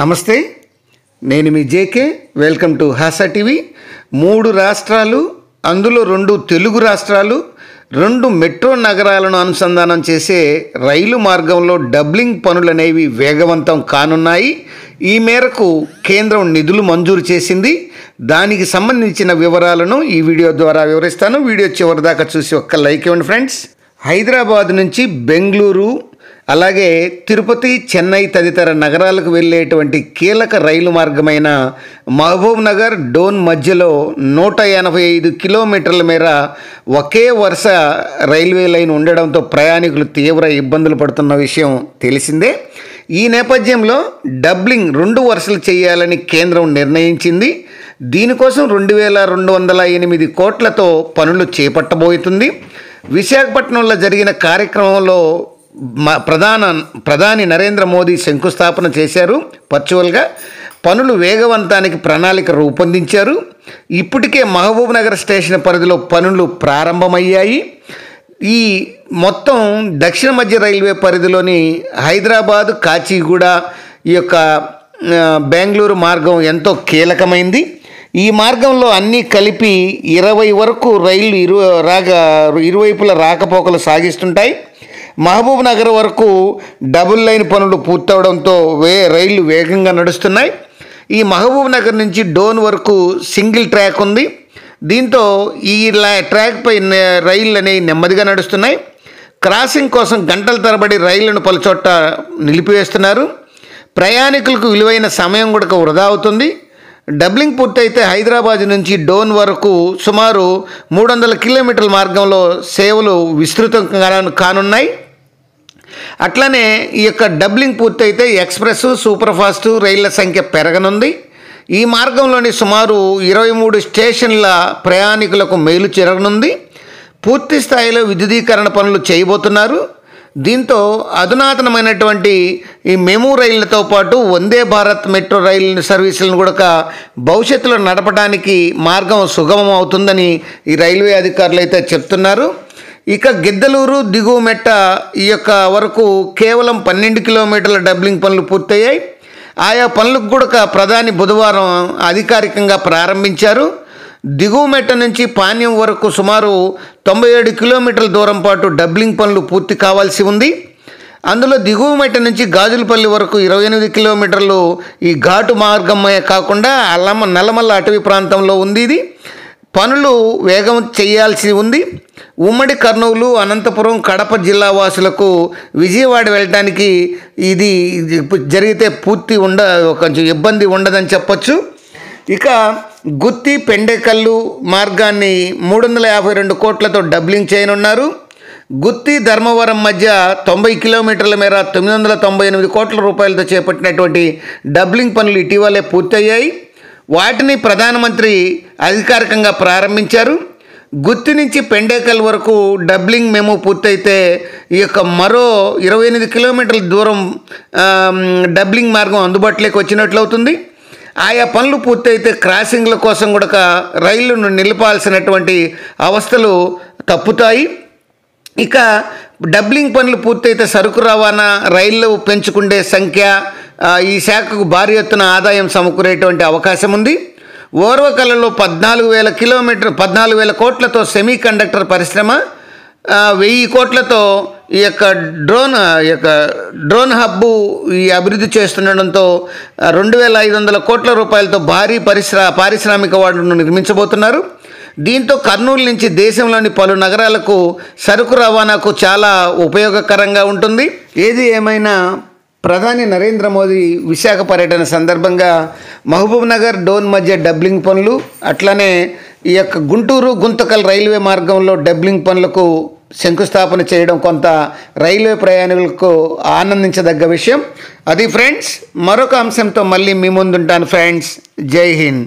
నమస్తే, నేను మీ JK. Welcome to Hasa TV. 3 రాష్ట్రాలు, అందులో 2 తెలుగు రాష్ట్రాలు, 2 మెట్రో నగరాలను అనుసంధానం చేసే రైలు మార్గంలో డబ్లింగ్ పనులు అనేవి వేగవంతం కానున్నాయి. ఈ మేరకు కేంద్రం నిధులు మంజూరు చేసింది. దానికి సంబంధించిన వివరాలను ఈ వీడియో ద్వారా వివరిస్తాను. వీడియో చివరి దాకా చూసి ఒక్క లైక్ ఇవ్వండి ఫ్రెండ్స్. హైదరాబాద్ నుంచి బెంగళూరు, అలాగే తిరుపతి, చెన్నై తదితర నగరాలకు వెళ్ళేటువంటి కీలక రైలు మార్గమైన మహబూబ్ నగర్ డోన్ మధ్యలో 185 కిలోమీటర్ల మేర ఒకే వరుస రైల్వే లైన్ ఉండడంతో ప్రయాణికులు తీవ్ర ఇబ్బందులు పడుతున్న విషయం తెలిసిందే. ఈ నేపథ్యంలో డబ్లింగ్ 2 వరుసలు చేయాలని కేంద్రం నిర్ణయించింది. దీనికోసం 2208 కోట్లతో పనులు చేపట్టబోతుంది. విశాఖపట్నంలో జరిగిన కార్యక్రమంలో ప్రధాని నరేంద్ర మోదీ శంకుస్థాపన చేశారు. వర్చువల్గా పనులు వేగవంతానికి ప్రణాళిక రూపొందించారు. ఇప్పటికే మహబూబ్ నగర్ స్టేషన్ పరిధిలో పనులు ప్రారంభమయ్యాయి. ఈ మొత్తం దక్షిణ మధ్య రైల్వే పరిధిలోని హైదరాబాద్, కాచిగూడ, ఈ యొక్క బెంగళూరు మార్గం ఎంతో కీలకమైంది. ఈ మార్గంలో అన్నీ కలిపి 20 వరకు రైళ్లు ఇరువైపుల రాకపోకలు సాగిస్తుంటాయి. మహబూబ్ నగర్ వరకు డబుల్ లైన్ పనులు పూర్తవడంతో రైళ్లు వేగంగా నడుస్తున్నాయి. ఈ మహబూబ్ నగర్ నుంచి డోన్ వరకు సింగిల్ ట్రాక్ ఉంది. దీంతో ఈ ట్రాక్పై రైళ్లు అనేవి నెమ్మదిగా నడుస్తున్నాయి. క్రాసింగ్ కోసం గంటల తరబడి రైళ్లను పలుచోట్ల నిలిపివేస్తున్నారు. ప్రయాణికులకు విలువైన సమయం కూడా వృధా అవుతుంది. డబ్లింగ్ పూర్తయితే హైదరాబాద్ నుంచి డోన్ వరకు సుమారు 300 కిలోమీటర్ల మార్గంలో సేవలు విస్తృతం కానున్నాయి. అట్లనే ఈ యొక్క డబ్లింగ్ పూర్తయితే ఎక్స్ప్రెస్, సూపర్ ఫాస్ట్ రైళ్ల సంఖ్య పెరగనుంది. ఈ మార్గంలోని సుమారు 23 స్టేషన్ల ప్రయాణికులకు మేలు జరగనుంది. పూర్తి స్థాయిలో విద్యుదీకరణ పనులు చేయబోతున్నారు. దీంతో అధునాతనమైనటువంటి ఈ మెమూ రైళ్లతో పాటు వందే భారత్ మెట్రో రైలు సర్వీసులను కూడా భవిష్యత్తులో నడపడానికి మార్గం సుగమం అవుతుందని ఈ రైల్వే అధికారులు అయితే చెప్తున్నారు. ఇక గిద్దలూరు, దిగువ మెట్ట ఈ యొక్క వరకు కేవలం 12 కిలోమీటర్ల డబ్లింగ్ పనులు పూర్తయ్యాయి. ఆయా పనులకు కూడా ప్రధాని బుధవారం అధికారికంగా ప్రారంభించారు. దిగువ మెట్ట నుంచి పాణ్యం వరకు సుమారు 97 కిలోమీటర్ల దూరం పాటు డబ్లింగ్ పనులు పూర్తి కావాల్సి ఉంది. అందులో దిగువ మెట్ట నుంచి గాజులపల్లి వరకు 28 కిలోమీటర్లు ఈ ఘాటు మార్గమే కాకుండా నల్లమల్ల అటవీ ప్రాంతంలో ఉంది. ఇది పనులు వేగం చేయాల్సి ఉంది. ఉమ్మడి కర్నూలు, అనంతపురం, కడప జిల్లా వాసులకు విజయవాడ వెళ్ళడానికి ఇది జరిగితే కొంచెం ఇబ్బంది ఉండదని చెప్పొచ్చు. ఇక గుత్తి, పెండేకల్లు మార్గాన్ని 352 కోట్లతో డబ్లింగ్ చేయనున్నారు. గుత్తి, ధర్మవరం మధ్య 90 కిలోమీటర్ల మేర 998 కోట్ల రూపాయలతో చేపట్టినటువంటి డబ్లింగ్ పనులు ఇటీవలే పూర్తయ్యాయి. వాటిని ప్రధానమంత్రి అధికారికంగా ప్రారంభించారు. గుత్తి నుంచి పెండేకల్ వరకు డబ్లింగ్ మెమో పూర్తయితే ఈ యొక్క మరో 28 కిలోమీటర్ల దూరం డబ్లింగ్ మార్గం అందుబాటులోకి వచ్చినట్లవుతుంది. ఆయా పనులు పూర్తయితే క్రాసింగ్ల కోసం కూడా రైళ్లను నిలపాల్సినటువంటి అవస్థలు తప్పుతాయి. ఇక డబ్లింగ్ పనులు పూర్తయితే సరుకు రవాణా, రైళ్లు పెంచుకునే సంఖ్య, ఈ శాఖకు భారీ ఎత్తున ఆదాయం సమకూరేటువంటి అవకాశం ఉంది. ఓర్వకల్లలో 14,000 కోట్లతో సెమీ కండక్టర్ పరిశ్రమ, 1000 కోట్లతో ఈ యొక్క డ్రోన్ హబ్బు ఈ అభివృద్ధి చేస్తుండడంతో 2,500 కోట్ల రూపాయలతో భారీ పారిశ్రామిక వాడను నిర్మించబోతున్నారు. దీంతో కర్నూలు నుంచి దేశంలోని పలు నగరాలకు సరుకు రవాణాకు చాలా ఉపయోగకరంగా ఉంటుంది. ఏది ఏమైనా ప్రధాని నరేంద్ర మోదీ విశాఖ పర్యటన సందర్భంగా మహబూబ్ నగర్, డోన్ మధ్య డబ్లింగ్ పనులు, అట్లనే ఈ యొక్క గుంటూరు, గుంతకల్ రైల్వే మార్గంలో డబ్లింగ్ పనులకు శంకుస్థాపన చేయడం కొంత రైల్వే ప్రయాణికులకు ఆనందించదగ్గ విషయం. అది ఫ్రెండ్స్, మరొక అంశంతో మళ్ళీ మీ ముందుంటాను ఫ్రెండ్స్. జై హింద్.